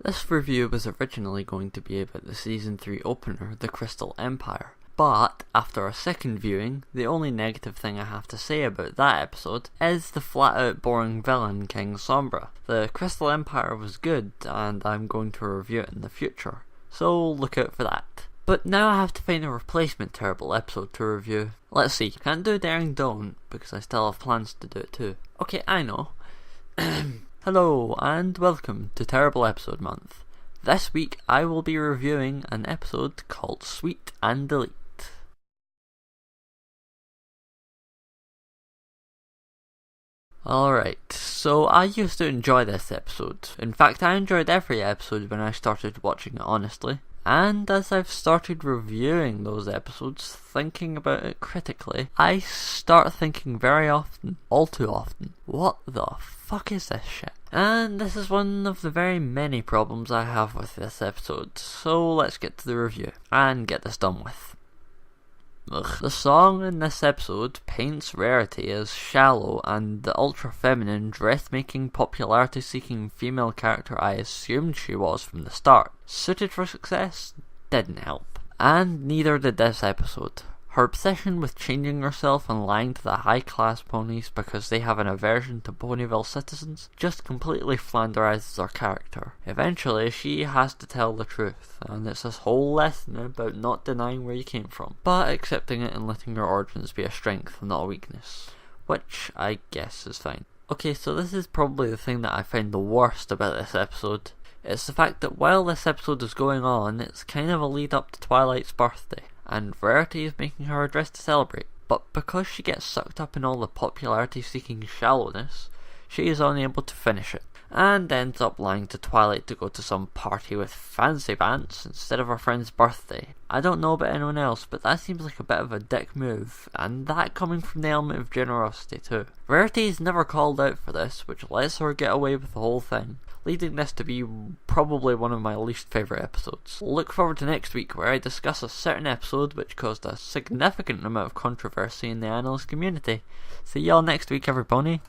This review was originally going to be about the Season 3 opener, The Crystal Empire, but after a second viewing, the only negative thing I have to say about that episode is the flat out boring villain King Sombra. The Crystal Empire was good, and I'm going to review it in the future, so look out for that. But now I have to find a replacement terrible episode to review. Let's see, can't do Daring Don't, because I still have plans to do it too. Okay, I know. Hello, and welcome to Terrible Episode Month. This week I will be reviewing an episode called Sweet and Delete. Alright, so I used to enjoy this episode. In fact, I enjoyed every episode when I started watching it honestly. And as I've started reviewing those episodes, thinking about it critically, I start thinking very often, all too often, what the fuck is this shit? And this is one of the very many problems I have with this episode, so let's get to the review, and get this done with. The song in this episode paints Rarity as shallow, and the ultra-feminine, dress-making, popularity-seeking female character I assumed she was from the start. Suited for success? Didn't help. And neither did this episode. Her obsession with changing herself and lying to the high-class ponies because they have an aversion to Ponyville citizens just completely flanderizes her character. Eventually, she has to tell the truth, and it's this whole lesson about not denying where you came from, but accepting it and letting your origins be a strength and not a weakness. Which, I guess, is fine. Okay, so this is probably the thing that I find the worst about this episode. It's the fact that while this episode is going on, it's kind of a lead up to Twilight's birthday, and Rarity is making her a dress to celebrate. But because she gets sucked up in all the popularity-seeking shallowness, she is unable to finish it, and ends up lying to Twilight to go to some party with fancy pants instead of her friend's birthday. I don't know about anyone else, but that seems like a bit of a dick move, and that coming from the element of generosity too. Rarity is never called out for this, which lets her get away with the whole thing, leading this to be probably one of my least favourite episodes. Look forward to next week where I discuss a certain episode which caused a significant amount of controversy in the analyst community. See y'all next week, everypony.